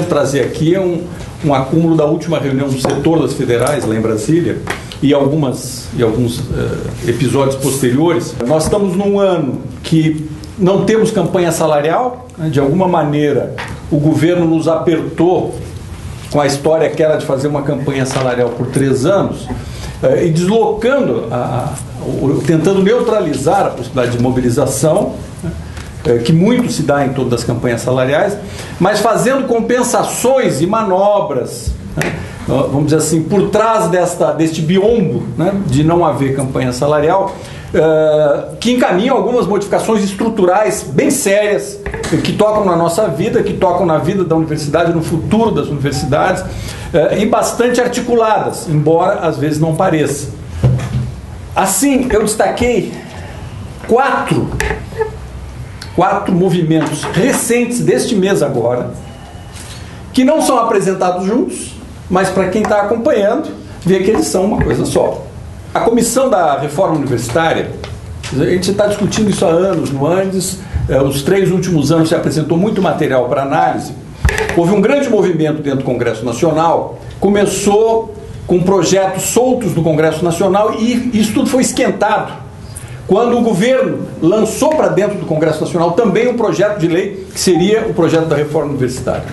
tento trazer aqui é um acúmulo da última reunião do setor das federais, lá em Brasília, e alguns episódios posteriores. Nós estamos num ano que não temos campanha salarial, né? De alguma maneira o governo nos apertou com a história que era de fazer uma campanha salarial por 3 anos, e deslocando, tentando neutralizar a possibilidade de mobilização, que muito se dá em todas as campanhas salariais, mas fazendo compensações e manobras, né, vamos dizer assim, por trás deste biombo, né, de não haver campanha salarial, que encaminham algumas modificações estruturais bem sérias, que tocam na nossa vida, que tocam na vida da universidade, no futuro das universidades, e bastante articuladas, embora às vezes não pareça. Assim, eu destaquei quatro movimentos recentes deste mês agora, que não são apresentados juntos, mas para quem está acompanhando, vê que eles são uma coisa só. A comissão da reforma universitária, a gente está discutindo isso há anos no Andes, os 3 últimos anos se apresentou muito material para análise. Houve um grande movimento dentro do Congresso Nacional, começou com projetos soltos no Congresso Nacional e isso tudo foi esquentado quando o governo lançou para dentro do Congresso Nacional também um projeto de lei que seria o projeto da reforma universitária.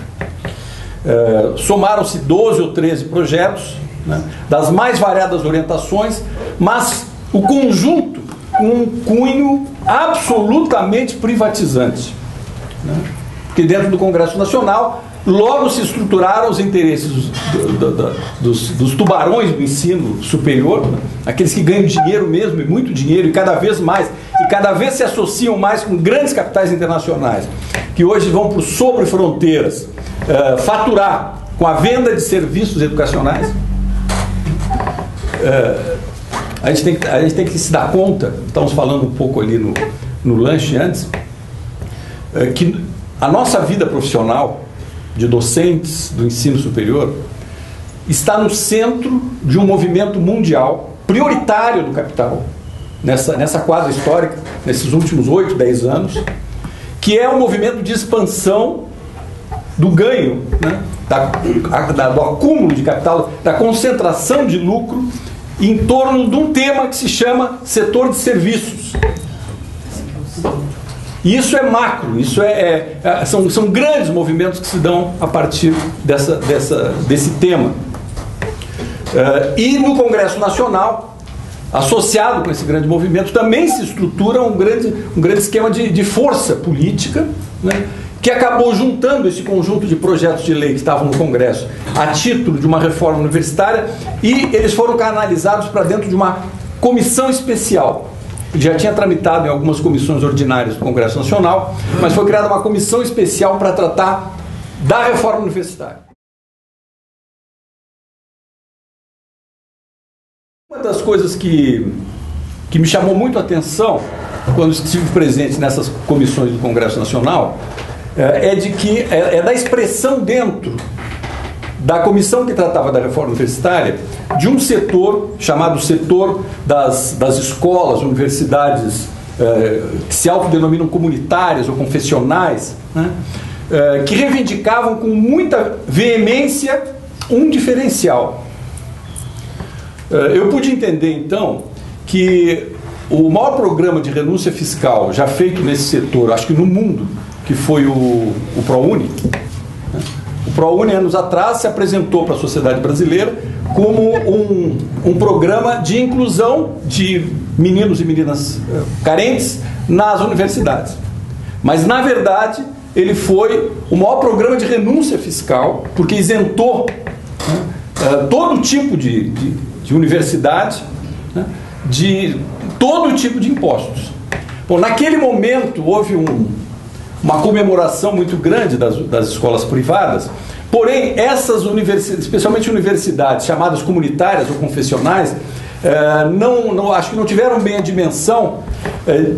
Somaram-se 12 ou 13 projetos, né, das mais variadas orientações, mas o conjunto com um cunho absolutamente privatizante, né, porque dentro do Congresso Nacional logo se estruturaram os interesses dos tubarões do ensino superior, né, aqueles que ganham dinheiro mesmo, e muito dinheiro, e cada vez mais, e cada vez se associam mais com grandes capitais internacionais, que hoje vão por sobre fronteiras faturar com a venda de serviços educacionais. A gente tem que se dar conta, estamos falando um pouco ali no lanche antes, que a nossa vida profissional de docentes do ensino superior está no centro de um movimento mundial prioritário do capital, nessa quadra histórica, nesses últimos 8, 10 anos, que é um movimento de expansão do ganho, né, do acúmulo de capital, da concentração de lucro em torno de um tema que se chama setor de serviços. E isso é macro, são grandes movimentos que se dão a partir desse tema. E no Congresso Nacional, associado com esse grande movimento, também se estrutura um grande esquema de força política, né, que acabou juntando esse conjunto de projetos de lei que estavam no Congresso a título de uma reforma universitária, e eles foram canalizados para dentro de uma comissão especial. Ele já tinha tramitado em algumas comissões ordinárias do Congresso Nacional, mas foi criada uma comissão especial para tratar da reforma universitária. Uma das coisas que me chamou muito a atenção quando estive presente nessas comissões do Congresso Nacional é da expressão dentro da comissão que tratava da reforma universitária de um setor chamado setor das escolas, universidades que se autodenominam comunitárias ou confessionais, né, que reivindicavam com muita veemência um diferencial. Eu pude entender então que o maior programa de renúncia fiscal já feito nesse setor, acho que no mundo, que foi o ProUni. O ProUni, anos atrás, se apresentou para a sociedade brasileira como um programa de inclusão de meninos e meninas carentes nas universidades. Mas, na verdade, ele foi o maior programa de renúncia fiscal, porque isentou, né, todo tipo de universidade, né, de todo tipo de impostos. Bom, naquele momento houve uma comemoração muito grande das escolas privadas, porém essas universidades, especialmente universidades chamadas comunitárias ou confessionais, acho que não tiveram bem a dimensão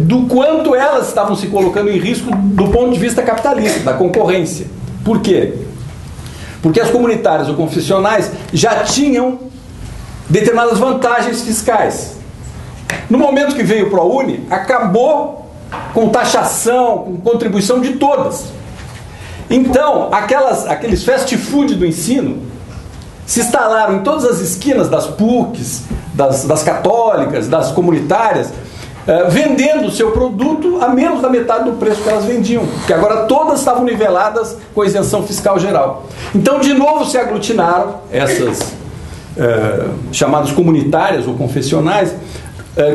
do quanto elas estavam se colocando em risco do ponto de vista capitalista, da concorrência. Por quê? Porque as comunitárias ou confessionais já tinham determinadas vantagens fiscais. No momento que veio o ProUni, acabou com taxação, com contribuição de todas. Então, aqueles fast food do ensino se instalaram em todas as esquinas das PUCs, das católicas, das comunitárias, vendendo o seu produto a menos da metade do preço que elas vendiam, porque agora todas estavam niveladas com a isenção fiscal geral. Então, de novo, se aglutinaram essas chamadas comunitárias ou confessionais,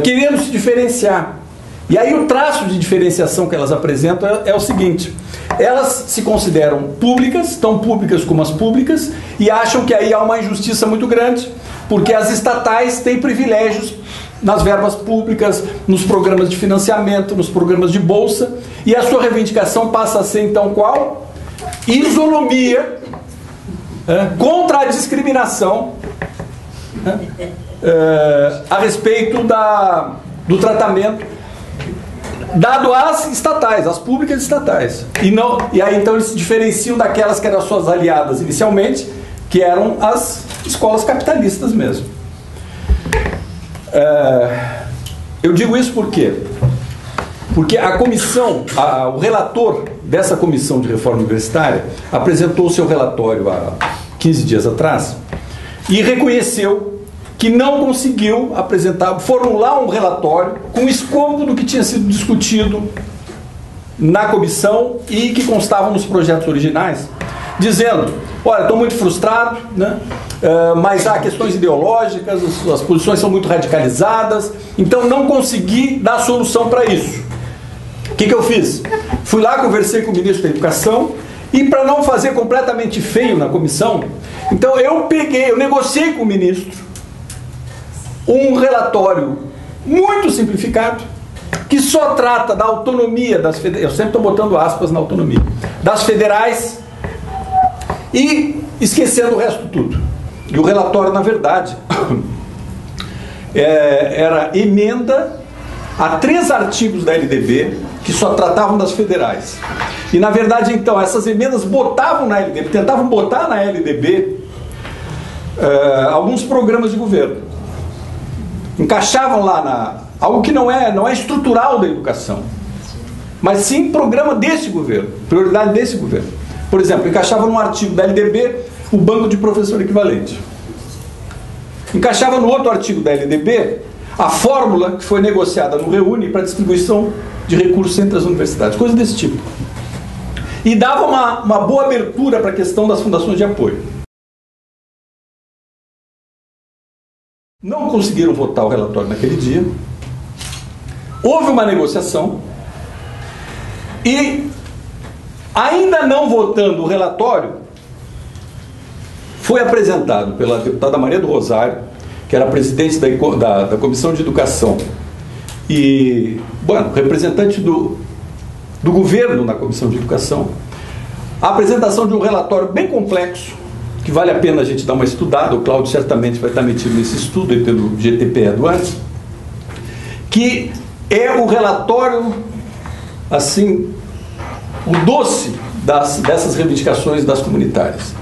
querendo se diferenciar. E aí o traço de diferenciação que elas apresentam é o seguinte: elas se consideram públicas, tão públicas como as públicas, e acham que aí há uma injustiça muito grande, porque as estatais têm privilégios nas verbas públicas, nos programas de financiamento, nos programas de bolsa, e a sua reivindicação passa a ser então qual? Isonomia contra a discriminação a respeito do tratamento dado às estatais, às públicas estatais. E aí então eles se diferenciam daquelas que eram suas aliadas inicialmente, que eram as escolas capitalistas mesmo. Eu digo isso por quê? Porque a comissão, o relator dessa comissão de reforma universitária apresentou o seu relatório há 15 dias atrás e reconheceu que não conseguiu formular um relatório com o escopo do que tinha sido discutido na comissão e que constava nos projetos originais, dizendo: olha, estou muito frustrado, né? Mas há questões ideológicas, as posições são muito radicalizadas, então não consegui dar solução para isso. O que eu fiz? Fui lá, conversei com o ministro da Educação, e para não fazer completamente feio na comissão, então eu negociei com o ministro um relatório muito simplificado, que só trata da autonomia das federais, eu sempre estou botando aspas na autonomia, das federais, e esquecendo o resto tudo. E o relatório, na verdade, era emenda a 3 artigos da LDB que só tratavam das federais. E, na verdade, então, essas emendas botavam na LDB, tentavam botar na LDB alguns programas de governo. Encaixavam lá algo que não é estrutural da educação, mas sim programa desse governo, prioridade desse governo. Por exemplo, encaixava num artigo da LDB o banco de professor equivalente. Encaixava no outro artigo da LDB a fórmula que foi negociada no Reúne para distribuição de recursos entre as universidades, coisas desse tipo. E dava uma boa abertura para a questão das fundações de apoio. Não conseguiram votar o relatório naquele dia. Houve uma negociação e, ainda não votando o relatório, foi apresentado pela deputada Maria do Rosário, que era presidente da Comissão de Educação e, representante do governo na Comissão de Educação, a apresentação de um relatório bem complexo, que vale a pena a gente dar uma estudada. O Cláudio certamente vai estar metido nesse estudo aí pelo GTPE do ANS, que é o relatório, assim, o doce dessas reivindicações das comunitárias.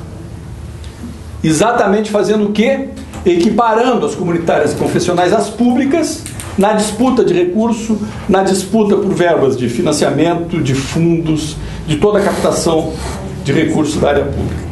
Exatamente fazendo o quê? Equiparando as comunitárias e confessionais às públicas na disputa de recurso, na disputa por verbas de financiamento, de fundos, de toda a captação de recursos da área pública.